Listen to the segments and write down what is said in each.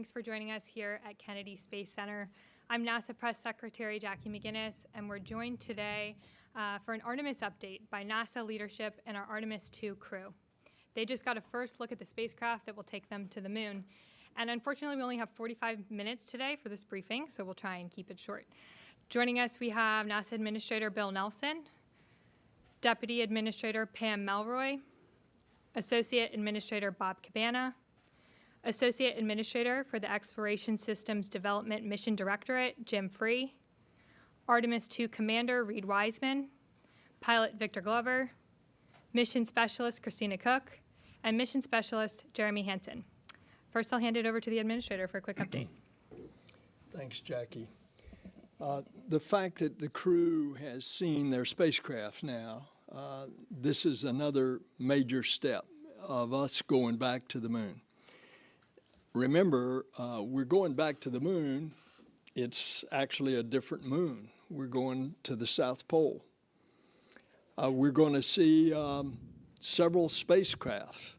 Thanks for joining us here at Kennedy Space Center. I'm NASA Press Secretary Jackie McGinnis, and we're joined today for an Artemis update by NASA leadership and our Artemis II crew. They just got a first look at the spacecraft that will take them to the moon. And unfortunately, we only have 45 minutes today for this briefing, so we'll try and keep it short. Joining us, we have NASA Administrator Bill Nelson, Deputy Administrator Pam Melroy, Associate Administrator Bob Cabana, Associate Administrator for the Exploration Systems Development Mission Directorate, Jim Free, Artemis II Commander Reed Wiseman, Pilot Victor Glover, Mission Specialist Christina Cook, and Mission Specialist Jeremy Hansen. First, I'll hand it over to the Administrator for a quick update. Thanks, Jackie. The fact that the crew has seen their spacecraft now, this is another major step of us going back to the moon. Remember, we're going back to the moon. It's actually a different moon. We're going to the South Pole. We're going to see several spacecraft,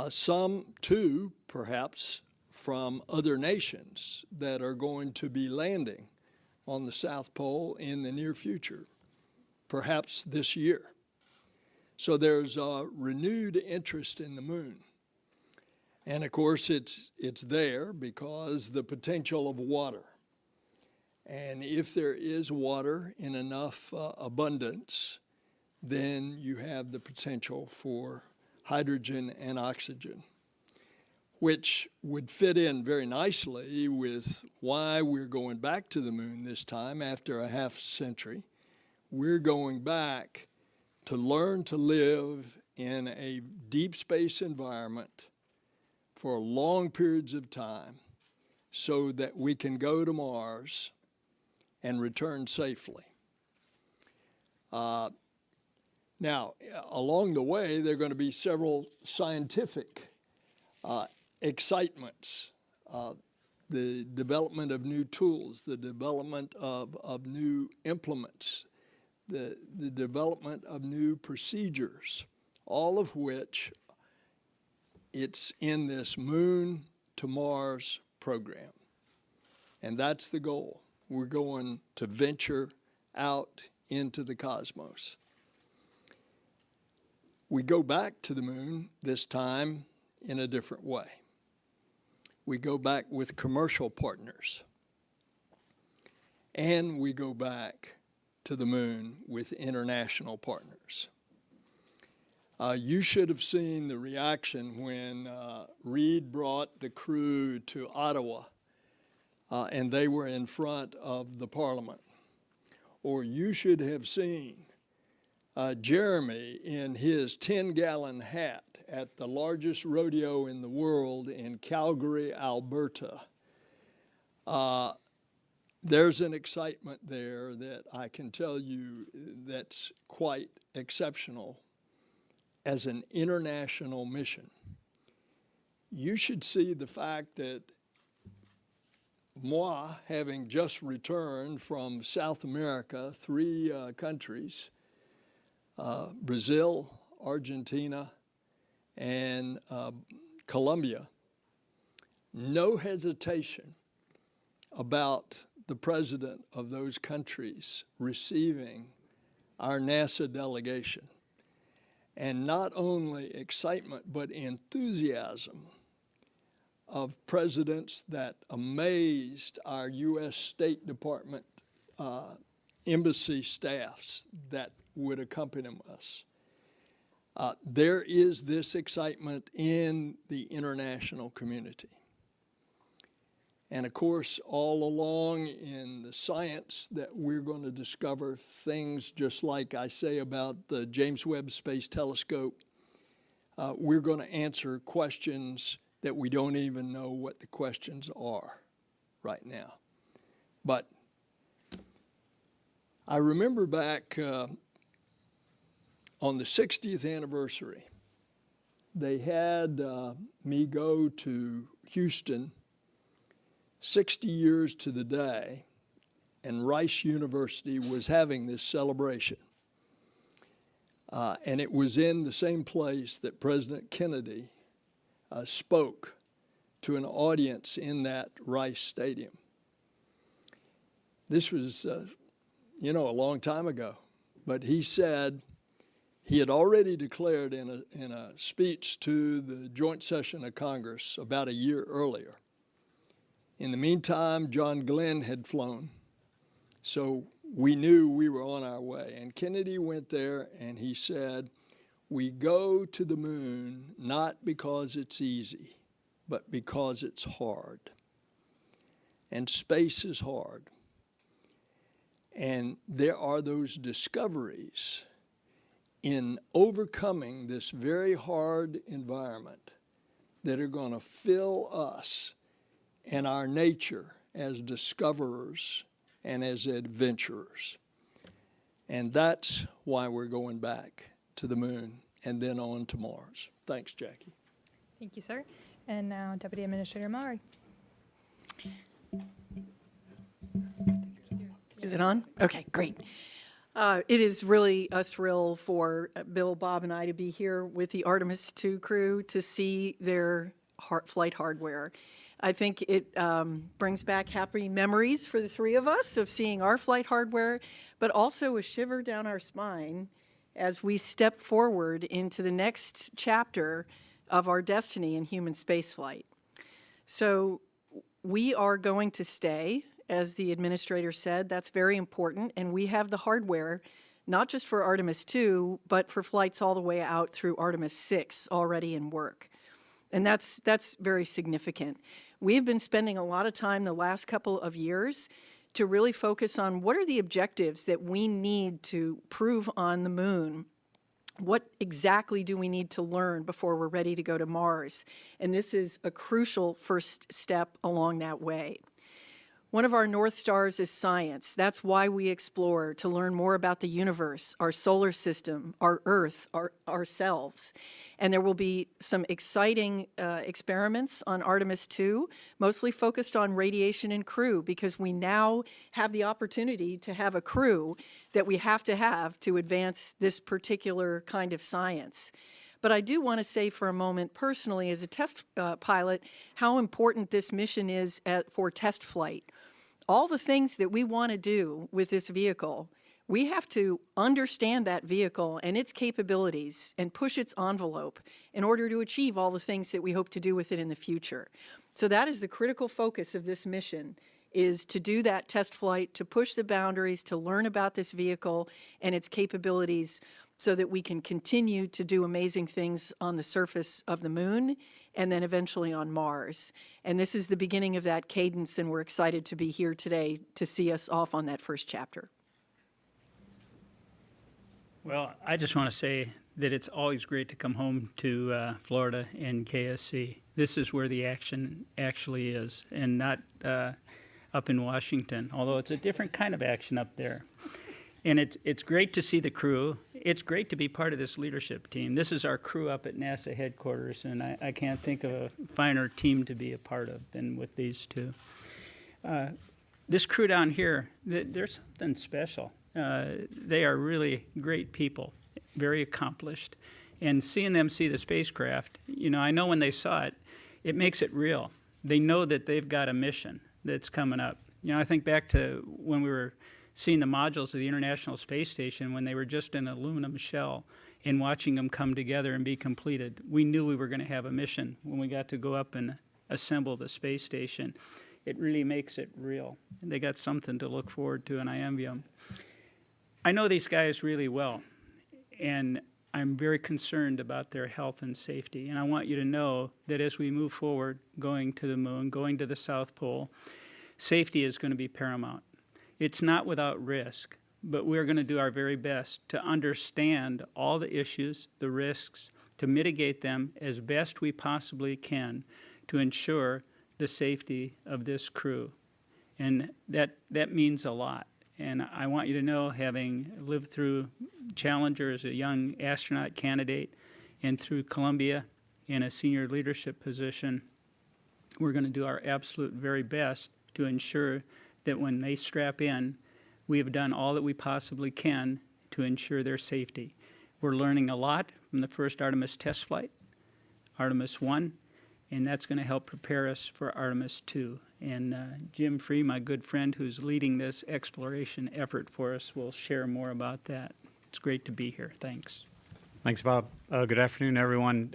some too, perhaps, from other nations that are going to be landing on the South Pole in the near future, perhaps this year. So there's a renewed interest in the moon. And of course, it's there because the potential of water. And if there is water in enough abundance, then you have the potential for hydrogen and oxygen, which would fit in very nicely with why we're going back to the moon this time after a half century. We're going back to learn to live in a deep space environment for long periods of time so that we can go to Mars and return safely. Now, along the way, there are going to be several scientific excitements, the development of new tools, the development of new implements, the development of new procedures, all of which it's in this Moon to Mars program. And that's the goal. We're going to venture out into the cosmos. We go back to the moon this time in a different way. We go back with commercial partners. And we go back to the moon with international partners. You should have seen the reaction when Reed brought the crew to Ottawa and they were in front of the Parliament. Or you should have seen Jeremy in his 10-gallon hat at the largest rodeo in the world in Calgary, Alberta. There's an excitement there that I can tell you that's quite exceptional as an international mission. You should see the fact that moi, having just returned from South America, 3 countries, Brazil, Argentina, and Colombia, no hesitation about the president of those countries receiving our NASA delegation. And not only excitement, but enthusiasm of presidents that amazed our U.S. State Department embassy staffs that would accompany us. There is this excitement in the international community. And of course, all along in the science that we're going to discover things just like I say about the James Webb Space Telescope, we're going to answer questions that we don't even know what the questions are right now. But I remember back on the 60th anniversary, they had me go to Houston 60 years to the day, and Rice University was having this celebration. And it was in the same place that President Kennedy spoke to an audience in that Rice Stadium. This was, a long time ago, but he said he had already declared in a speech to the joint session of Congress about a year earlier. In the meantime, John Glenn had flown, so we knew we were on our way. And Kennedy went there and he said, we go to the moon not because it's easy, but because it's hard. And space is hard. And there are those discoveries in overcoming this very hard environment that are going to fill us and our nature as discoverers and as adventurers. And that's why we're going back to the moon and then on to Mars. Thanks, Jackie. Thank you, sir. And now Deputy Administrator Maury. Is it on? Okay, great. It is really a thrill for Bill, Bob, and I to be here with the Artemis II crew to see their flight hardware. I think it brings back happy memories for the three of us of seeing our flight hardware, but also a shiver down our spine as we step forward into the next chapter of our destiny in human spaceflight. So we are going to stay, as the administrator said. That's very important, and we have the hardware, not just for Artemis II, but for flights all the way out through Artemis 6 already in work. And that's very significant. We've been spending a lot of time the last couple of years to really focus on what are the objectives that we need to prove on the moon. What exactly do we need to learn before we're ready to go to Mars? And this is a crucial first step along that way. One of our North Stars is science. That's why we explore, to learn more about the universe, our solar system, our Earth, ourselves. And there will be some exciting experiments on Artemis II, mostly focused on radiation and crew, because we now have the opportunity to have a crew that we have to advance this particular kind of science. But I do want to say for a moment, personally, as a test pilot, how important this mission is for test flight. All the things that we want to do with this vehicle, we have to understand that vehicle and its capabilities and push its envelope in order to achieve all the things that we hope to do with it in the future. So that is the critical focus of this mission, is to do that test flight, to push the boundaries, to learn about this vehicle and its capabilities so that we can continue to do amazing things on the surface of the moon and then eventually on Mars. And this is the beginning of that cadence, and we're excited to be here today to see us off on that first chapter. Well, I just want to say that it's always great to come home to Florida and KSC. This is where the action actually is, and not up in Washington, although it's a different kind of action up there. And it's great to see the crew. It's great to be part of this leadership team. This is our crew up at NASA headquarters, and I can't think of a finer team to be a part of than with these two. This crew down here, they're something special. They are really great people, very accomplished. And seeing them see the spacecraft, I know when they saw it, it makes it real. They know that they've got a mission that's coming up. I think back to when we were seeing the modules of the International Space Station when they were just an aluminum shell, and watching them come together and be completed. We knew we were going to have a mission when we got to go up and assemble the space station. It really makes it real. And they got something to look forward to, and I envy them. I know these guys really well, and I'm very concerned about their health and safety. And I want you to know that as we move forward, going to the moon, going to the South Pole, safety is going to be paramount. It's not without risk, but we're going to do our very best to understand all the issues, the risks, to mitigate them as best we possibly can to ensure the safety of this crew. And that means a lot. And I want you to know, having lived through Challenger as a young astronaut candidate and through Columbia in a senior leadership position, we're going to do our absolute very best to ensure that when they strap in, we have done all that we possibly can to ensure their safety. We're learning a lot from the first Artemis test flight, Artemis 1, and that's going to help prepare us for Artemis II. And Jim Free, my good friend who's leading this exploration effort for us, will share more about that. It's great to be here. Thanks. Thanks, Bob. Good afternoon, everyone.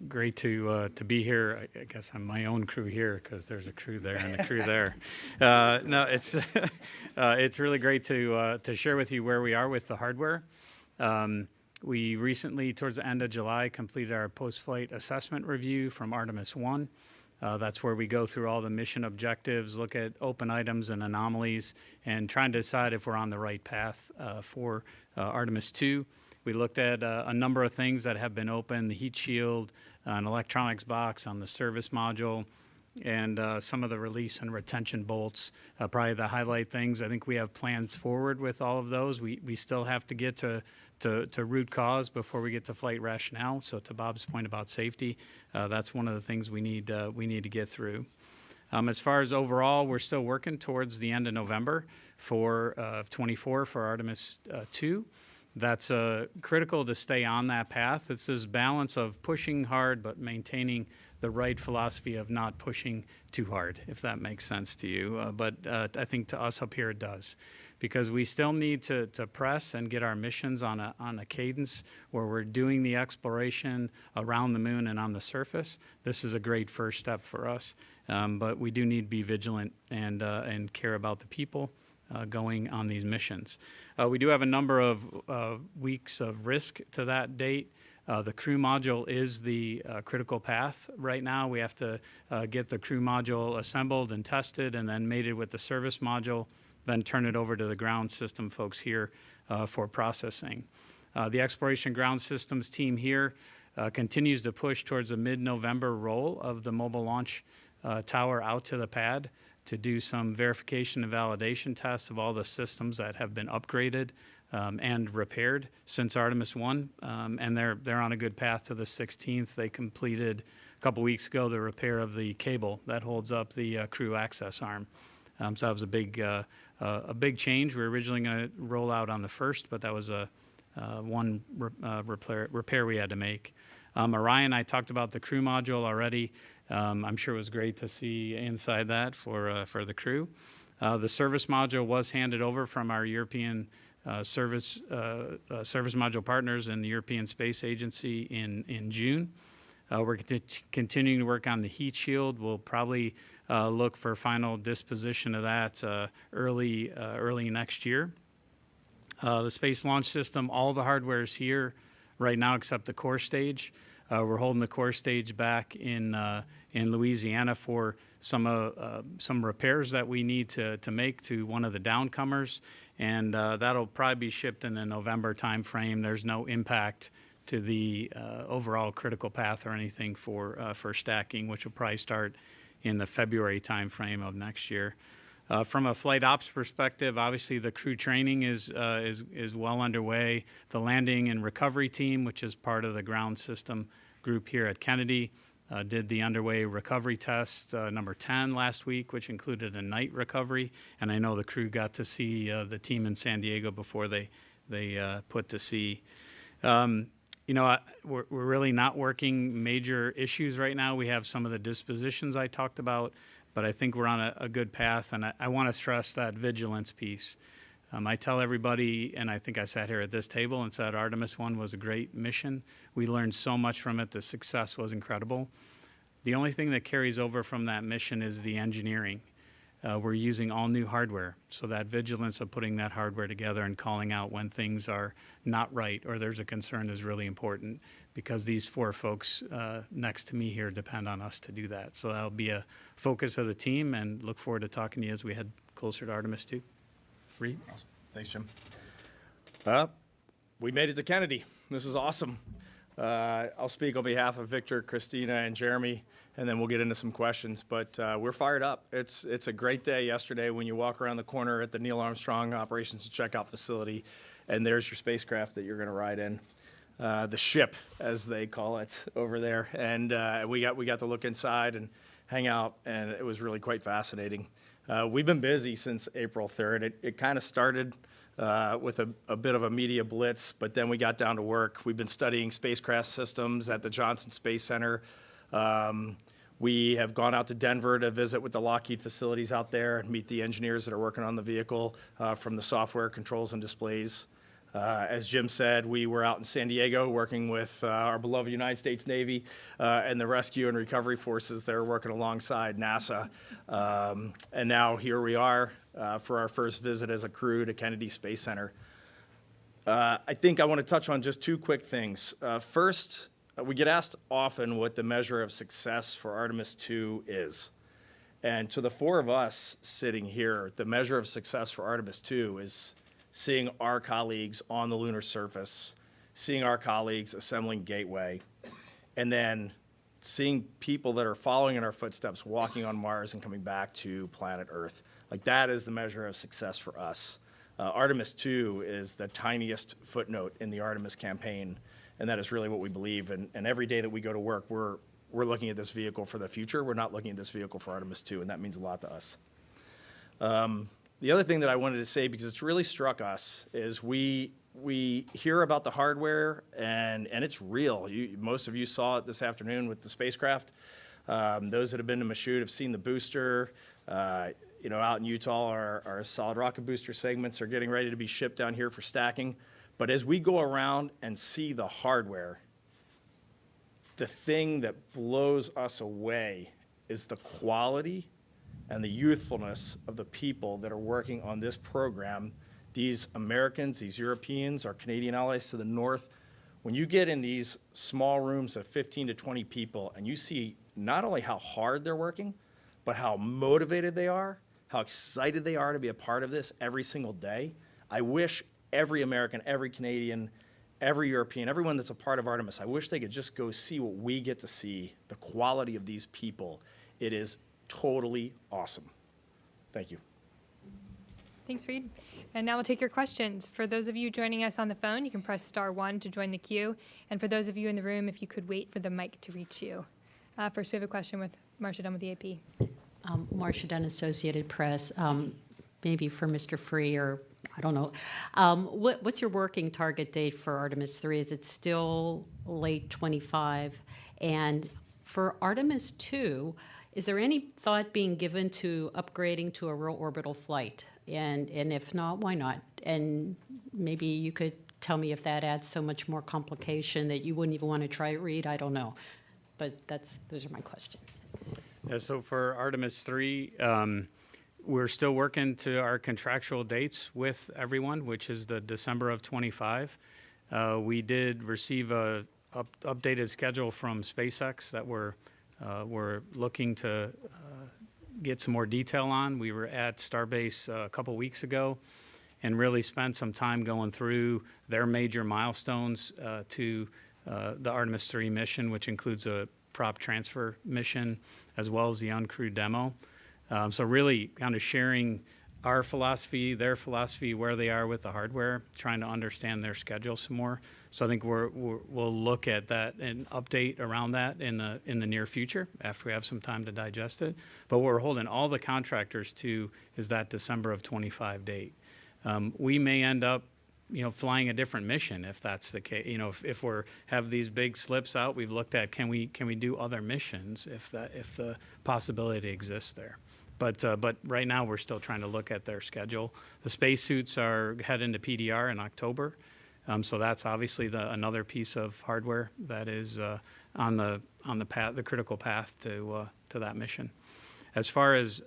Great to be here. I guess I'm my own crew here because there's a crew there and a crew there. No, it's really great to share with you where we are with the hardware. We recently, towards the end of July, completed our post-flight assessment review from Artemis I. That's where we go through all the mission objectives, look at open items and anomalies, and trying to decide if we're on the right path for Artemis II. We looked at a number of things that have been open, the heat shield, an electronics box on the service module, and some of the release and retention bolts. Probably the highlight things. I think we have plans forward with all of those. We still have to get to root cause before we get to flight rationale. So to Bob's point about safety, that's one of the things we need to get through. As far as overall, we're still working towards the end of November for 24 for Artemis II. That's critical to stay on that path. It's this balance of pushing hard but maintaining the right philosophy of not pushing too hard, if that makes sense to you. But I think to us up here it does, because we still need to press and get our missions on a cadence where we're doing the exploration around the moon and on the surface. This is a great first step for us, but we do need to be vigilant and care about the people going on these missions. We do have a number of weeks of risk to that date. The crew module is the critical path right now. We have to get the crew module assembled and tested and then mated with the service module, then turn it over to the ground system folks here for processing. The Exploration Ground Systems team here continues to push towards a mid-November roll of the mobile launch tower out to the pad to do some verification and validation tests of all the systems that have been upgraded and repaired since Artemis I, and they're on a good path to the 16th. They completed a couple weeks ago the repair of the cable that holds up the crew access arm. So that was a big change. We were originally going to roll out on the 1st, but that was one repair we had to make. Orion, I talked about the crew module already. I'm sure it was great to see inside that for the crew. The service module was handed over from our European service module partners in the European Space Agency in June. We're continuing to work on the heat shield. We'll probably look for final disposition of that early next year. The Space Launch System, all the hardware is here right now except the core stage. We're holding the core stage back in Louisiana for some repairs that we need to make to one of the downcomers, and that'll probably be shipped in the November timeframe. There's no impact to the overall critical path or anything for stacking, which will probably start in the February timeframe of next year. From a flight ops perspective, obviously the crew training is well underway. The landing and recovery team, which is part of the ground system group here at Kennedy, did the underway recovery test number 10 last week, which included a night recovery. And I know the crew got to see the team in San Diego before they put to sea. We're really not working major issues right now. We have some of the dispositions I talked about, but I think we're on a good path, and I want to stress that vigilance piece. I tell everybody, and I think I sat here at this table and said Artemis I was a great mission. We learned so much from it. The success was incredible. The only thing that carries over from that mission is the engineering. We're using all new hardware, so that vigilance of putting that hardware together and calling out when things are not right or there's a concern is really important, because these four folks next to me here depend on us to do that. So that'll be a focus of the team, and look forward to talking to you as we head closer to Artemis II. Reed? Awesome. Thanks, Jim. We made it to Kennedy. This is awesome. I'll speak on behalf of Victor, Christina, and Jeremy, and then we'll get into some questions. But we're fired up. It's a great day yesterday when you walk around the corner at the Neil Armstrong Operations and Checkout Facility, and there's your spacecraft that you're going to ride in. The ship, as they call it over there. And we got to look inside and hang out, and it was really quite fascinating. We've been busy since April 3rd. It kind of started with a bit of a media blitz, but then we got down to work. We've been studying spacecraft systems at the Johnson Space Center. We have gone out to Denver to visit with the Lockheed facilities out there and meet the engineers that are working on the vehicle, from the software, controls, and displays. As Jim said, we were out in San Diego working with our beloved United States Navy and the rescue and recovery forces that are working alongside NASA. And now here we are for our first visit as a crew to Kennedy Space Center. I think I want to touch on just two quick things. First, we get asked often what the measure of success for Artemis II is. And to the four of us sitting here, the measure of success for Artemis II is seeing our colleagues on the lunar surface, seeing our colleagues assembling Gateway, and then seeing people that are following in our footsteps walking on Mars and coming back to planet Earth. Like, that is the measure of success for us. Artemis II is the tiniest footnote in the Artemis campaign, and that is really what we believe. And every day that we go to work, we're looking at this vehicle for the future. We're not looking at this vehicle for Artemis II, and that means a lot to us. The other thing that I wanted to say, because it's really struck us, is we hear about the hardware, and it's real. Most of you saw it this afternoon with the spacecraft. Those that have been to Michoud have seen the booster. Out in Utah, our solid rocket booster segments are getting ready to be shipped down here for stacking. But as we go around and see the hardware, the thing that blows us away is the quality and the youthfulness of the people that are working on this program. These Americans, these Europeans, our Canadian allies to the north, when you get in these small rooms of 15 to 20 people and you see not only how hard they're working, but how motivated they are, how excited they are to be a part of this every single day. I wish every American, every Canadian, every European, everyone that's a part of Artemis, I wish they could just go see what we get to see, the quality of these people. It is totally awesome. Thank you. Thanks, Reed. And now we'll take your questions. For those of you joining us on the phone, you can press *1 to join the queue. And for those of you in the room, if you could wait for the mic to reach you. First, we have a question with Marcia Dunn with the AP. Marcia Dunn, Associated Press. Maybe for Mr. Free, or I don't know. What's your working target date for Artemis 3? Is it still late 25? And for Artemis 2, is there any thought being given to upgrading to a real orbital flight? And if not, why not? And maybe you could tell me if that adds so much more complication that you wouldn't even want to try it, Reed. I don't know. But those are my questions. Yeah, so for Artemis 3, we're still working to our contractual dates with everyone, which is the December of 25. We did receive a updated schedule from SpaceX that we're looking to get some more detail on. We were at Starbase a couple weeks ago and really spent some time going through their major milestones to the Artemis 3 mission, which includes a prop transfer mission as well as the uncrewed demo. So really kind of sharing our philosophy, their philosophy, where they are with the hardware, trying to understand their schedule some more. So I think we'll look at that and update around that in the near future after we have some time to digest it. But what we're holding all the contractors to is that December of 25 date. We may end up, flying a different mission if that's the case. If we're have these big slips out, we've looked at can we do other missions if the possibility exists there. But right now we're still trying to look at their schedule. The spacesuits are heading to PDR in October, so that's obviously another piece of hardware that is on the path, the critical path to that mission. As far as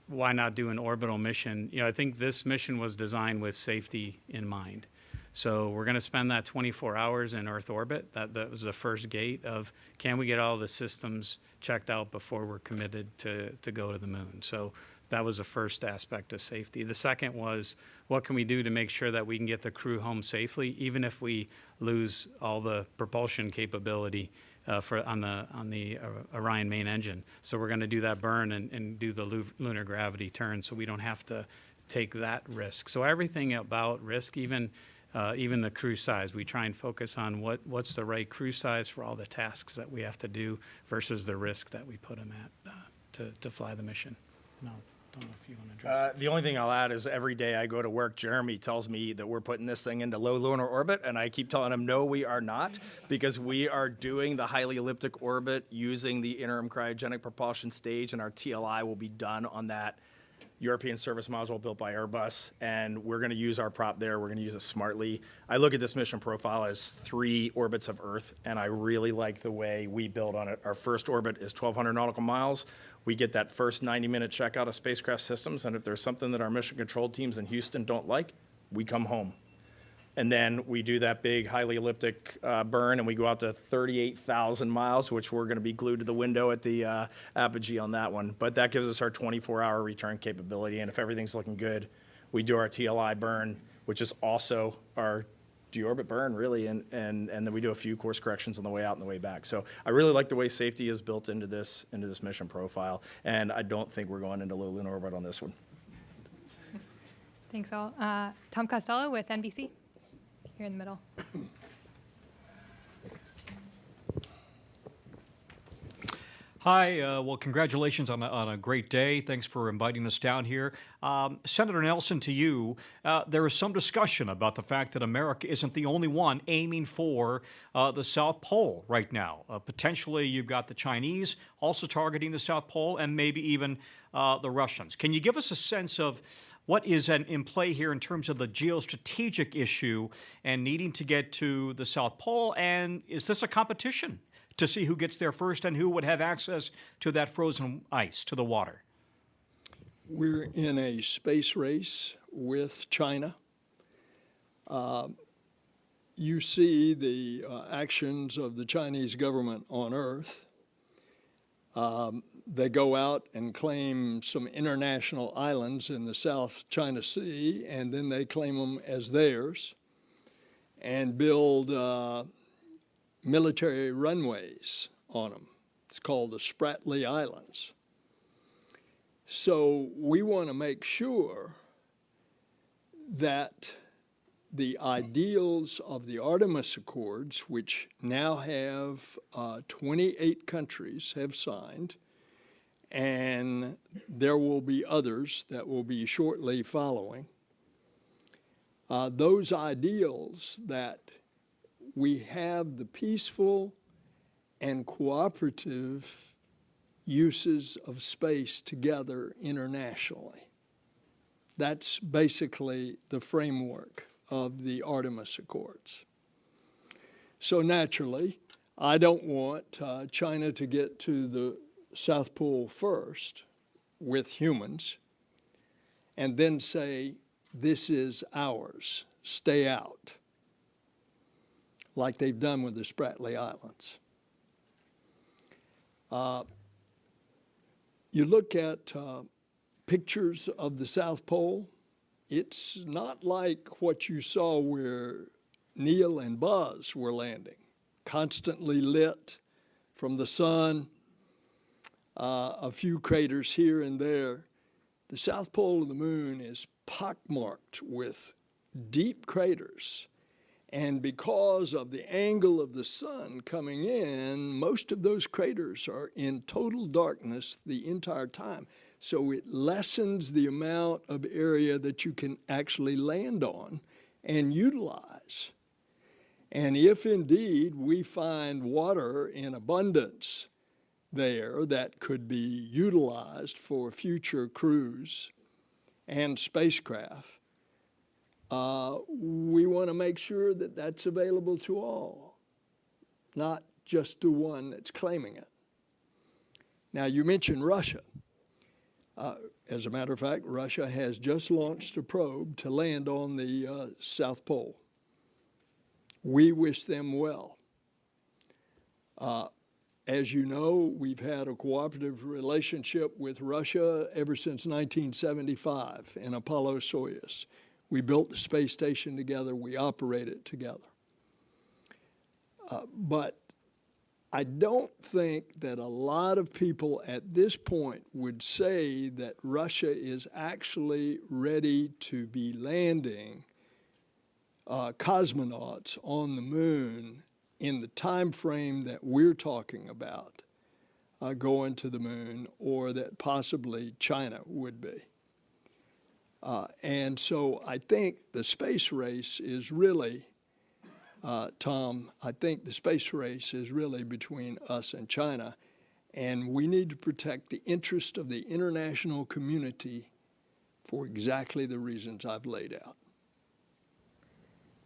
why not do an orbital mission? I think this mission was designed with safety in mind. So we're going to spend that 24 hours in Earth orbit. That was the first gate of can we get all the systems checked out before we're committed to go to the moon. So that was the first aspect of safety. The second was what can we do to make sure that we can get the crew home safely, even if we lose all the propulsion capability on the Orion main engine. So we're going to do that burn and do the lunar gravity turn so we don't have to take that risk. So everything about risk, even the crew size, we try and focus on what's the right crew size for all the tasks that we have to do versus the risk that we put them at to fly the mission. No. don't know if you want to address The only thing I'll add is every day I go to work, Jeremy tells me that we're putting this thing into low lunar orbit, and I keep telling him, no, we are not, because we are doing the highly elliptic orbit using the interim cryogenic propulsion stage, and our TLI will be done on that European service module built by Airbus, and we're going to use our prop there. We're going to use it smartly. I look at this mission profile as 3 orbits of Earth, and I really like the way we build on it. Our first orbit is 1,200 nautical miles. We get that first 90-minute checkout of spacecraft systems, and if there's something that our mission control teams in Houston don't like, we come home. And then we do that big, highly elliptic burn, and we go out to 38,000 miles, which we're going to be glued to the window at the apogee on that one. But that gives us our 24-hour return capability, and if everything's looking good, we do our TLI burn, which is also our deorbit burn, really, and then we do a few course corrections on the way out and the way back. So I really like the way safety is built into this mission profile, and I don't think we're going into low lunar orbit on this one. Thanks all. Tom Costello with NBC, here in the middle. Hi, well, congratulations on a great day. Thanks for inviting us down here. Senator Nelson, to you, there is some discussion about the fact that America isn't the only one aiming for the South Pole right now. Potentially, you've got the Chinese also targeting the South Pole, and maybe even the Russians. Can you give us a sense of what is in play here in terms of the geostrategic issue and needing to get to the South Pole? And is this a competition to see who gets there first and who would have access to that frozen ice, to the water? We're in a space race with China. You see the actions of the Chinese government on Earth. They go out and claim some international islands in the South China Sea, and then they claim them as theirs and build military runways on them. It's called the Spratly Islands. So we want to make sure that the ideals of the Artemis Accords, which now have 28 countries have signed, and there will be others that will be shortly following, those ideals that we have the peaceful and cooperative uses of space together internationally. That's basically the framework of the Artemis Accords. So naturally, I don't want China to get to the South Pole first with humans and then say, this is ours, stay out, like they've done with the Spratly Islands. You look at pictures of the South Pole, it's not like what you saw where Neil and Buzz were landing, constantly lit from the sun, a few craters here and there. The South Pole of the moon is pockmarked with deep craters. And because of the angle of the sun coming in, most of those craters are in total darkness the entire time. So it lessens the amount of area that you can actually land on and utilize. And if indeed we find water in abundance there that could be utilized for future crews and spacecraft, we want to make sure that that's available to all, not just the one that's claiming it. Now, you mentioned Russia. As a matter of fact, Russia has just launched a probe to land on the South Pole. We wish them well. As you know, we've had a cooperative relationship with Russia ever since 1975 in Apollo-Soyuz. We built the space station together, we operate it together. But I don't think that a lot of people at this point would say that Russia is actually ready to be landing cosmonauts on the moon in the time frame that we're talking about going to the moon, or that possibly China would be. And so I think the space race is really, Tom, I think the space race is really between us and China, and we need to protect the interest of the international community for exactly the reasons I've laid out.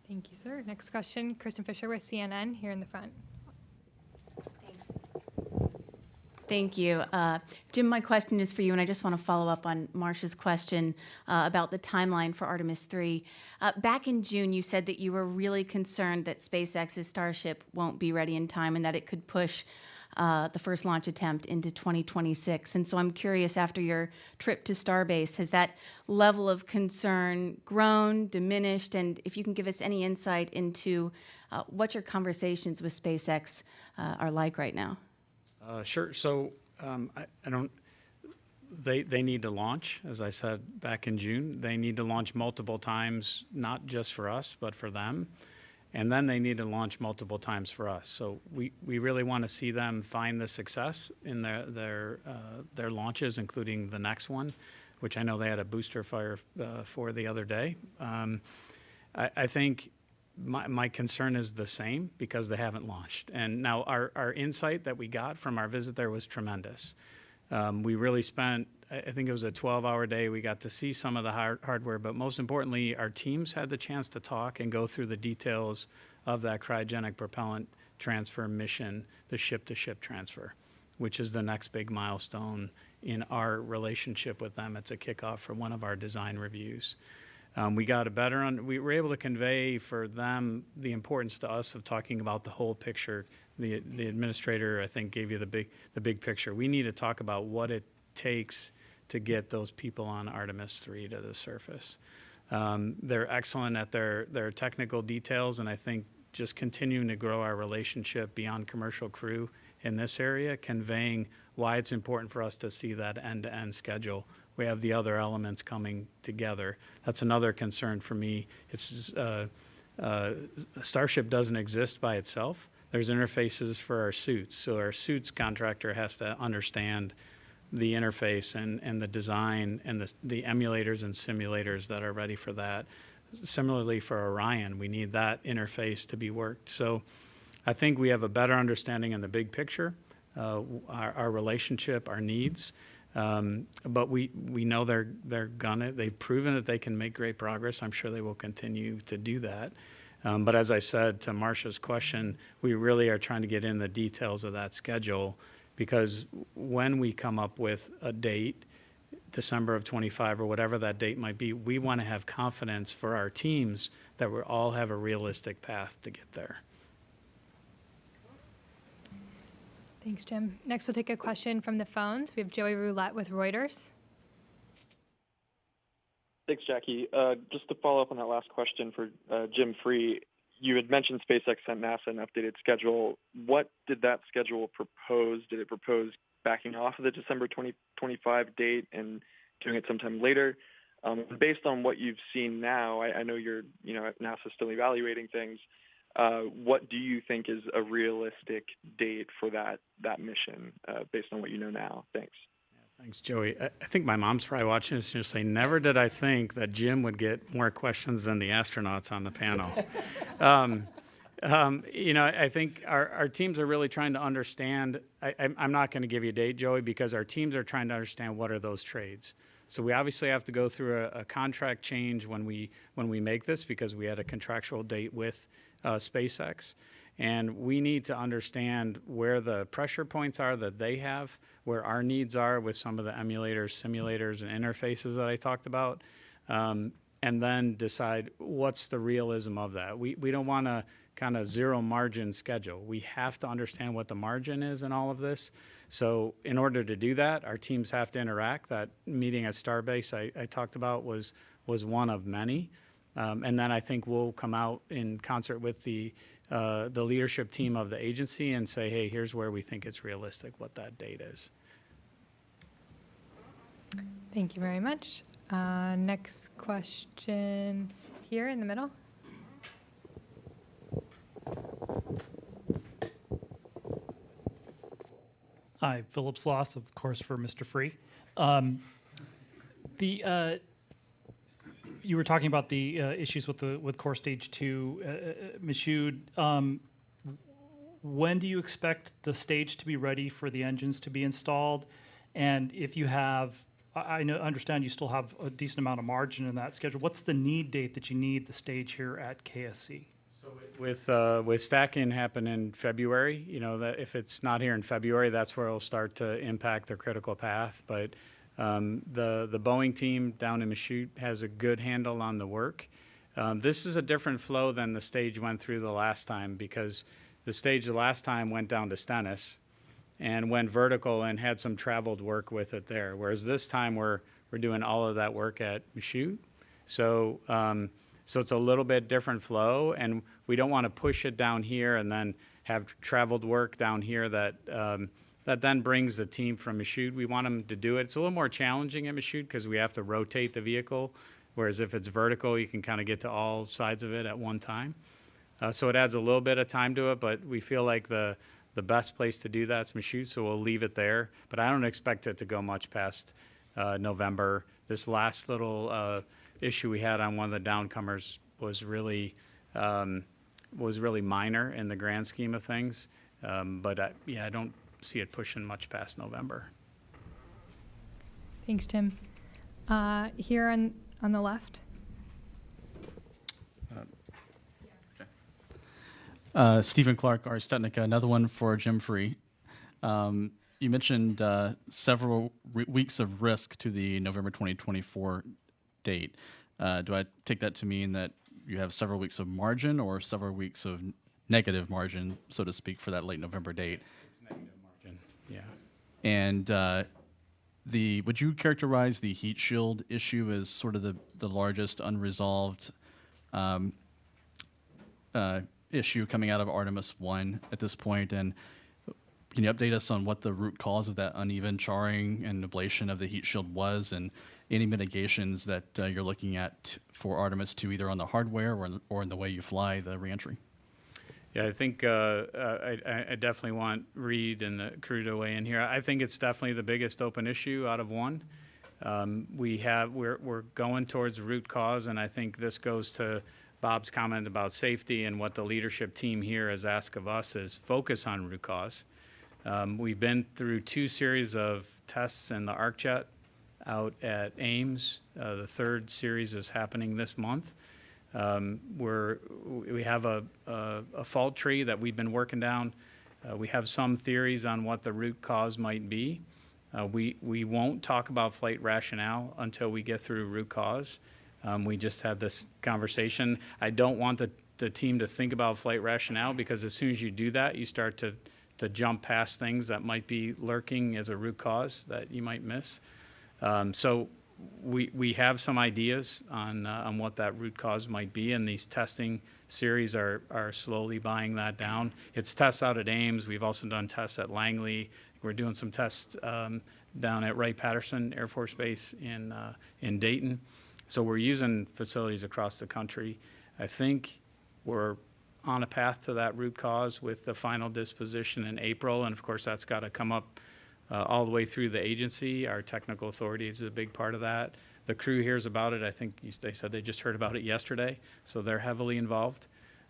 Thank you, sir. Next question, Kristen Fisher with CNN here in the front. Thank you. Jim, my question is for you, and I just want to follow up on Marcia's question about the timeline for Artemis 3. Back in June, you said that you were really concerned that SpaceX's Starship won't be ready in time and that it could push the first launch attempt into 2026. And so I'm curious, after your trip to Starbase, has that level of concern grown, diminished, and if you can give us any insight into what your conversations with SpaceX are like right now? Sure. So I don't. They need to launch, as I said back in June. They need to launch multiple times, not just for us, but for them. And then they need to launch multiple times for us. So we really want to see them find the success in their launches, including the next one, which I know they had a booster fire for the other day. I think my concern is the same because they haven't launched. And now our insight that we got from our visit there was tremendous. We really spent, I think it was a 12-hour day. We got to see some of the hardware, but most importantly, our teams had the chance to talk and go through the details of that cryogenic propellant transfer mission, the ship-to-ship transfer, which is the next big milestone in our relationship with them. It's a kickoff for one of our design reviews. We got a we were able to convey for them the importance to us of talking about the whole picture. The administrator, I think, gave you the big picture. We need to talk about what it takes to get those people on Artemis 3 to the surface. They're excellent at their technical details, and I think just continuing to grow our relationship beyond commercial crew in this area, conveying why it's important for us to see that end-to-end schedule. We have the other elements coming together. That's another concern for me. It's Starship doesn't exist by itself. There's interfaces for our suits. So our suits contractor has to understand the interface and the design and the emulators and simulators that are ready for that. Similarly for Orion, we need that interface to be worked. So I think we have a better understanding in the big picture, our relationship, our needs. But we know they've proven that they can make great progress. I'm sure they will continue to do that. But as I said to Marcia's question, we really are trying to get in the details of that schedule, because when we come up with a date, December of 25 or whatever that date might be, we want to have confidence for our teams that we all have a realistic path to get there. Thanks, Jim. Next, we'll take a question from the phones. We have Joey Roulette with Reuters. Thanks, Jackie. Just to follow up on that last question for Jim Free, you had mentioned SpaceX sent NASA an updated schedule. What did that schedule propose? Did it propose backing off of the December 2025 date and doing it sometime later? Based on what you've seen now, I know NASA's still evaluating things. What do you think is a realistic date for that mission based on what you know now? Thanks. Thanks, Joey. I think my mom's probably watching this and she'll say, never did I think that Jim would get more questions than the astronauts on the panel. I think our teams are really trying to understand. I'm not going to give you a date, Joey, because our teams are trying to understand what are those trades. So we obviously have to go through a contract change when we make this, because we had a contractual date with SpaceX. And we need to understand where the pressure points are that they have, where our needs are with some of the emulators, simulators, and interfaces that I talked about, and then decide what's the realism of that. We don't want to kind of zero margin schedule. We have to understand what the margin is in all of this. So in order to do that, our teams have to interact. That meeting at Starbase I talked about was one of many. And then I think we'll come out in concert with the leadership team of the agency and say, hey, here's where we think it's realistic, what that date is. Thank you very much. Next question here in the middle. Hi, Philip Sloss, of course, for Mr. Free. You were talking about the issues with Core Stage 2, Michoud. When do you expect the stage to be ready for the engines to be installed? And if you have, understand you still have a decent amount of margin in that schedule. What's the need date that you need the stage here at KSC? With stacking happen in February, that if it's not here in February, that's where it'll start to impact the critical path. But the Boeing team down in Michoud has a good handle on the work. This is a different flow than the stage went through the last time, because the stage the last time went down to Stennis and went vertical and had some traveled work with it there. Whereas this time we're doing all of that work at Michoud. So it's a little bit different flow, and we don't want to push it down here and then have traveled work down here that then brings the team from Michoud. We want them to do it. It's a little more challenging at Michoud because we have to rotate the vehicle, whereas if it's vertical, you can kind of get to all sides of it at one time. So it adds a little bit of time to it, but we feel like the best place to do that is Michoud, so we'll leave it there. But I don't expect it to go much past November. This last little issue we had on one of the downcomers was really minor in the grand scheme of things. But I don't see it pushing much past November. Thanks, Jim. Here on the left. Stephen Clark, Ars Technica, another one for Jim Free. You mentioned several weeks of risk to the November 2024 date. Do I take that to mean that you have several weeks of margin or several weeks of negative margin, so to speak, for that late November date? It's negative margin, yeah. And would you characterize the heat shield issue as sort of the largest unresolved issue coming out of Artemis 1 at this point? And can you update us on what the root cause of that uneven charring and ablation of the heat shield was, and any mitigations that you're looking at for Artemis 2, either on the hardware or in the way you fly the reentry? Yeah, I think I definitely want Reed and the crew to weigh in here. I think it's definitely the biggest open issue out of one. We're going towards root cause, and I think this goes to Bob's comment about safety, and what the leadership team here has asked of us is focus on root cause. We've been through 2 series of tests in the ArcJet out at Ames. The 3rd series is happening this month. We have a fault tree that we've been working down. We have some theories on what the root cause might be. We won't talk about flight rationale until we get through root cause. We just had this conversation. I don't want the team to think about flight rationale, because as soon as you do that, you start to jump past things that might be lurking as a root cause that you might miss. So we have some ideas on what that root cause might be, and these testing series are slowly buying that down. It's tests out at Ames. We've also done tests at Langley. We're doing some tests down at Wright-Patterson Air Force Base in Dayton. So we're using facilities across the country. I think we're on a path to that root cause with the final disposition in April, and of course that's got to come up all the way through the agency. Our technical authority is a big part of that. The crew hears about it. I think they said they just heard about it yesterday, so they're heavily involved.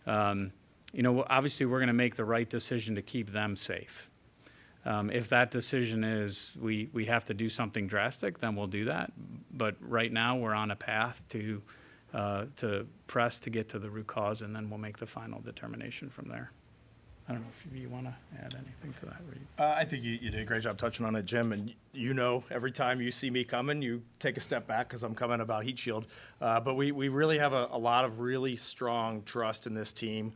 Obviously we're going to make the right decision to keep them safe. If that decision is we have to do something drastic, then we'll do that. But right now we're on a path to press to get to the root cause, and then we'll make the final determination from there. I don't know if you want to add anything to that, Reed. I think you did a great job touching on it, Jim. And every time you see me coming, you take a step back because I'm coming about heat shield. But we really have a lot of really strong trust in this team.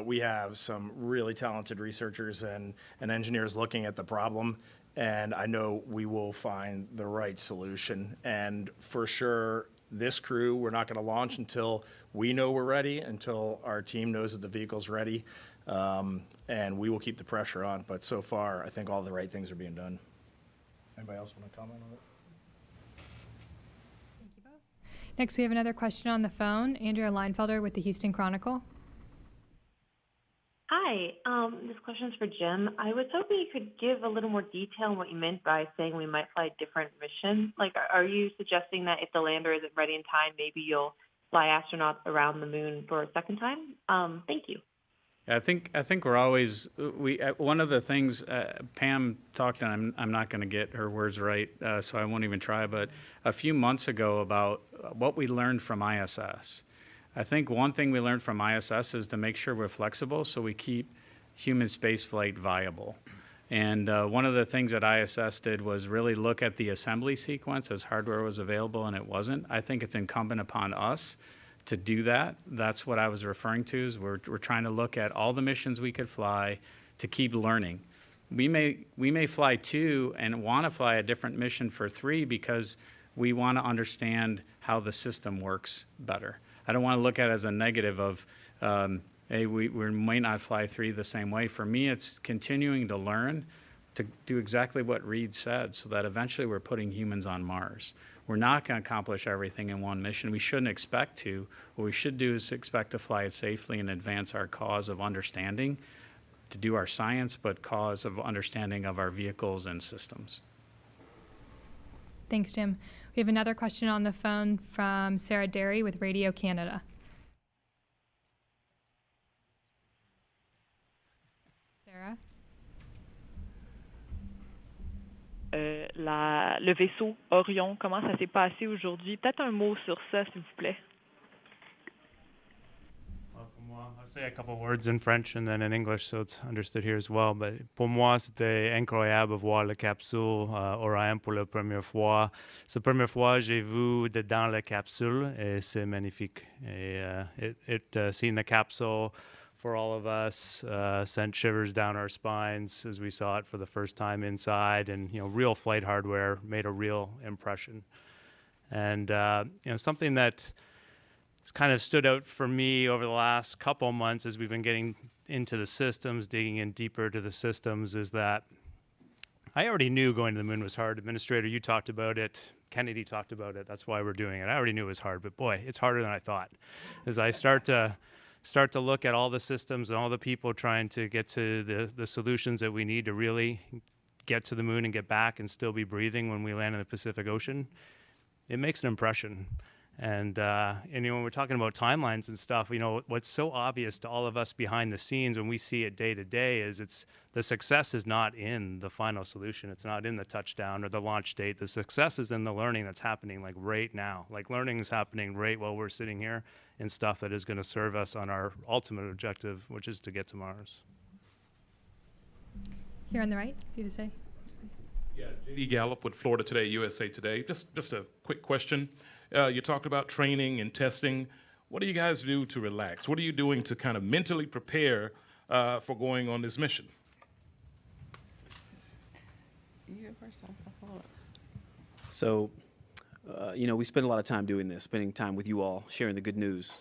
We have some really talented researchers and engineers looking at the problem, and I know we will find the right solution. And for sure, this crew, we're not going to launch until we know we're ready, until our team knows that the vehicle's ready. And we will keep the pressure on. But so far, I think all the right things are being done. Anybody else want to comment on it? Thank you both. Next, we have another question on the phone. Andrea Leinfelder with the Houston Chronicle. Hi. Hi, this question is for Jim. I was hoping you could give a little more detail on what you meant by saying we might fly a different mission. Like, are you suggesting that if the lander isn't ready in time, maybe you'll fly astronauts around the moon for a second time? Thank you. I think we're always one of the things Pam talked, and I'm not going to get her words right, so I won't even try. But a few months ago about what we learned from ISS. I think one thing we learned from ISS is to make sure we're flexible, so we keep human spaceflight viable. And one of the things that ISS did was really look at the assembly sequence as hardware was available, and it wasn't. I think it's incumbent upon us to do that. That's what I was referring to, is we're trying to look at all the missions we could fly to keep learning. We may fly 2 and want to fly a different mission for 3 because we want to understand how the system works better. I don't want to look at it as a negative of, hey, we might not fly 3 the same way. For me, it's continuing to learn to do exactly what Reed said, so that eventually we're putting humans on Mars. We're not going to accomplish everything in one mission. We shouldn't expect to. What we should do is expect to fly it safely and advance our cause of understanding, to do our science, but cause of understanding of our vehicles and systems. Thanks, Jim. We have another question on the phone from Sarah Derry with Radio Canada. Sarah? Le vaisseau Orion, comment ça s'est passé aujourd'hui? Peut-être un mot sur ça, s'il vous plaît. I'll say a couple words in French and then in English so it's understood here as well. But pour moi, c'était incroyable de voir la capsule Orion pour la première fois. C'est la première fois que j'ai vu dedans la capsule et c'est magnifique. Et seeing the capsule for all of us sent shivers down our spines as we saw it for the first time inside, and real flight hardware made a real impression. And something that it's kind of stood out for me over the last couple months as we've been getting into the systems, digging in deeper to the systems, is that I already knew going to the moon was hard. Administrator, you talked about it. Kennedy talked about it. That's why we're doing it. I already knew it was hard, but boy, it's harder than I thought. As I start to look at all the systems and all the people trying to get to the solutions that we need to really get to the moon and get back and still be breathing when we land in the Pacific Ocean, it makes an impression. And when we're talking about timelines and stuff, what's so obvious to all of us behind the scenes when we see it day to day is the success is not in the final solution. It's not in the touchdown or the launch date. The success is in the learning that's happening like right now. Like learning is happening right while we're sitting here in stuff that is going to serve us on our ultimate objective, which is to get to Mars. Here on the right, do you have to say? Yeah, J.D. Gallup with Florida Today, USA Today. Just a quick question. You talked about training and testing. What do you guys do to relax? What are you doing to kind of mentally prepare for going on this mission? You go first, I'll follow up. So, we spend a lot of time doing this, spending time with you all, sharing the good news.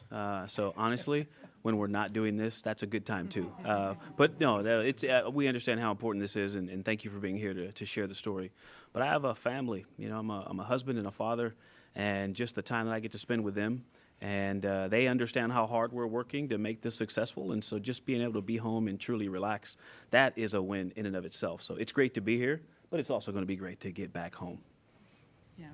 So honestly, when we're not doing this, that's a good time too. But no, we understand how important this is, and thank you for being here to share the story. But I have a family. I'm a husband and a father, and just the time that I get to spend with them, and they understand how hard we're working to make this successful. And so just being able to be home and truly relax, that is a win in and of itself. So it's great to be here, but it's also going to be great to get back home. Yeah.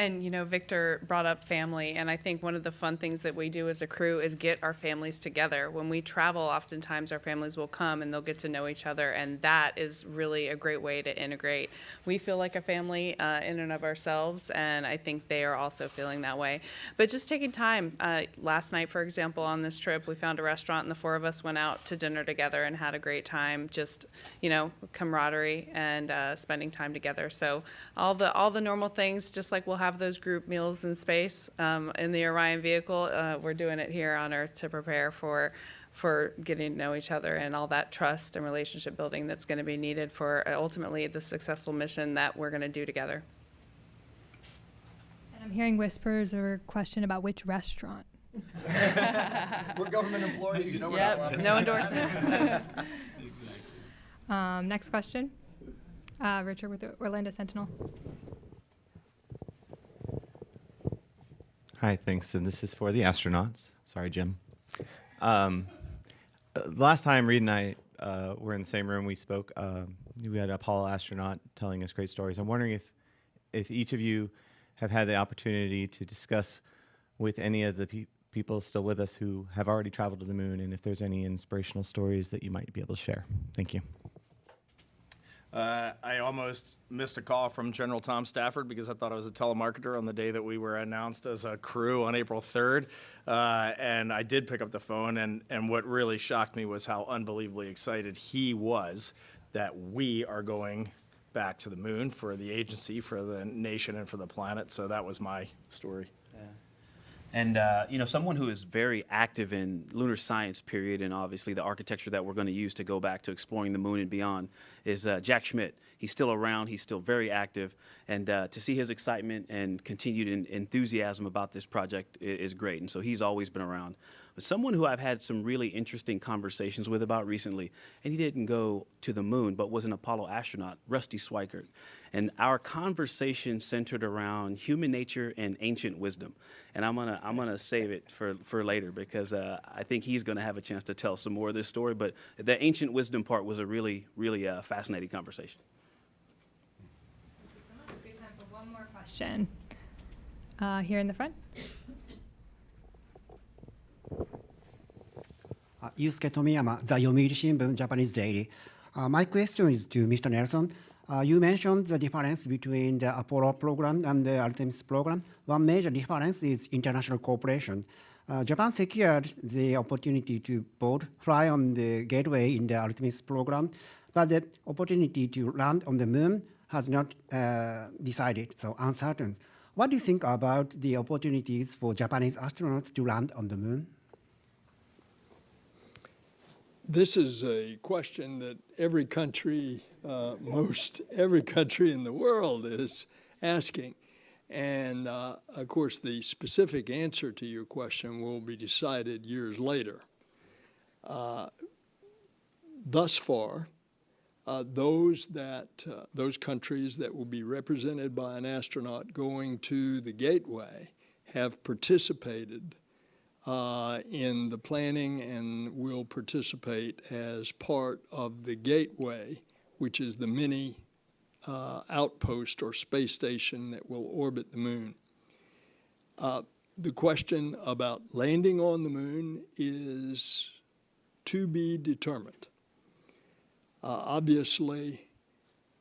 And, Victor brought up family, and I think one of the fun things that we do as a crew is get our families together. When we travel, oftentimes our families will come and they'll get to know each other, and that is really a great way to integrate. We feel like a family in and of ourselves, and I think they are also feeling that way. But just taking time. Last night, for example, on this trip, we found a restaurant, and the 4 of us went out to dinner together and had a great time, just, camaraderie and spending time together. So all the normal things, just like we'll have those group meals in space in the Orion vehicle. We're doing it here on Earth to prepare for getting to know each other and all that trust and relationship building that's going to be needed for ultimately the successful mission that we're going to do together. And I'm hearing whispers or question about which restaurant. We're government employees, we're not allowed to no endorsement. Next question. Richard with the Orlando Sentinel. Hi, thanks. And this is for the astronauts. Sorry, Jim. last time Reed and I were in the same room, we spoke. We had an Apollo astronaut telling us great stories. I'm wondering if each of you have had the opportunity to discuss with any of the people still with us who have already traveled to the moon, and if there's any inspirational stories that you might be able to share. Thank you. I almost missed a call from General Tom Stafford because I thought I was a telemarketer on the day that we were announced as a crew on April 3rd. And I did pick up the phone, and what really shocked me was how unbelievably excited he was that we are going back to the moon for the agency, for the nation, and for the planet. So that was my story. And, someone who is very active in lunar science, period, and obviously the architecture that we're going to use to go back to exploring the moon and beyond is Jack Schmidt. He's still around. He's still very active. And to see his excitement and continued enthusiasm about this project is great. And so he's always been around. But someone who I've had some really interesting conversations with about recently, and he didn't go to the moon, but was an Apollo astronaut, Rusty Schweickart. And our conversation centered around human nature and ancient wisdom. And I'm gonna save it for later because I think he's gonna have a chance to tell some more of this story. But the ancient wisdom part was a really, really fascinating conversation. Good time for one more question. Here in the front. Yusuke Tomiyama, The Yomiuri Shimbun, Japanese Daily. My question is to Mr. Nelson. You mentioned the difference between the Apollo program and the Artemis program. One major difference is international cooperation. Japan secured the opportunity to both fly on the Gateway in the Artemis program, but the opportunity to land on the moon has not decided, so uncertain. What do you think about the opportunities for Japanese astronauts to land on the moon? This is a question that every country, most every country in the world is asking. And of course, the specific answer to your question will be decided years later. Thus far, those countries that will be represented by an astronaut going to the Gateway have participated in the planning and will participate as part of the Gateway, which is the mini outpost or space station that will orbit the moon. The question about landing on the moon is to be determined. Obviously,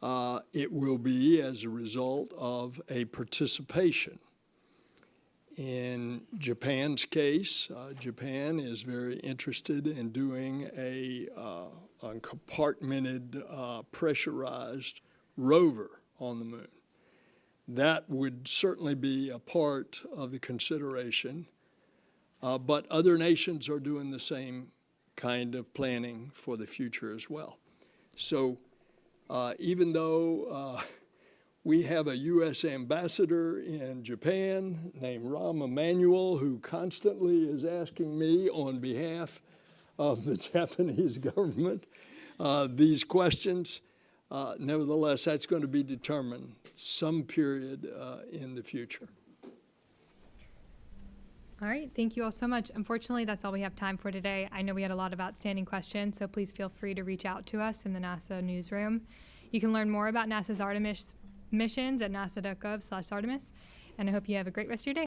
it will be as a result of a participation. In Japan's case, Japan is very interested in doing a compartmented, pressurized rover on the moon. That would certainly be a part of the consideration, but other nations are doing the same kind of planning for the future as well. So even though we have a U.S. ambassador in Japan named Rahm Emanuel who constantly is asking me on behalf of the Japanese government these questions. Nevertheless, that's going to be determined some period in the future. All right, thank you all so much. Unfortunately, that's all we have time for today. I know we had a lot of outstanding questions, so please feel free to reach out to us in the NASA newsroom. You can learn more about NASA's Artemis missions at nasa.gov/Artemis, and I hope you have a great rest of your day.